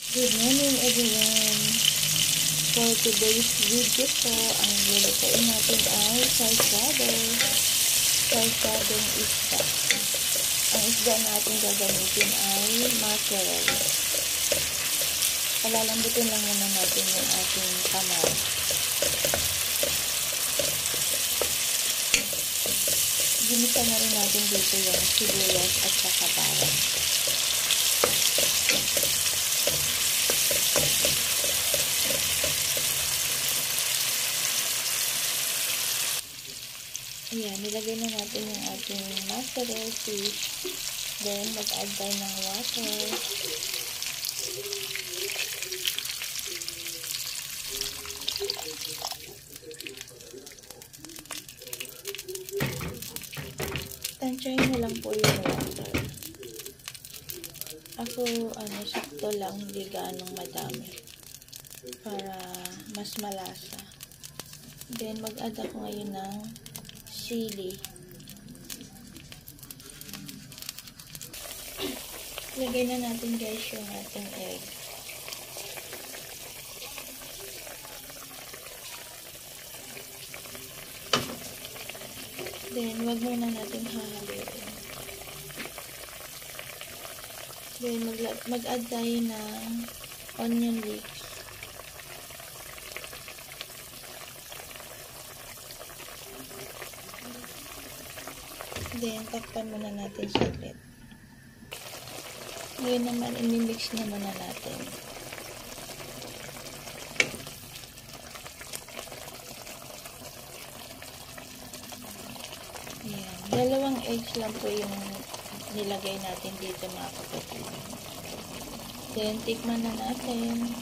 Good morning everyone! For today's video po, ang lulutuin natin ay sarsadong isda. Ang isda natin gagamitin ay mackerel. Palalambutin lang muna natin yung ating kamay. Ginisa na rin natin dito yung sibuyas at saka bawang. Ayan, nilagay na natin yung ating mackerel fish. Then, mag-add tayo ng water. Tansyahin mo lang po yung water. Ako, sakto lang, hindi gaanong madami. Para mas malasa. Then, mag-add ako ngayon ng sili. Lagay na natin guys yung ating egg. Then, wag muna natin hahaluin. Then, mag-add tayo ng onion leeks. Then, takpan muna natin saglit. Ngayon naman, i-mix na muna natin. Ayan. 2 eggs lang po yung nilagay natin dito mga kapatid. Then, tikman na natin.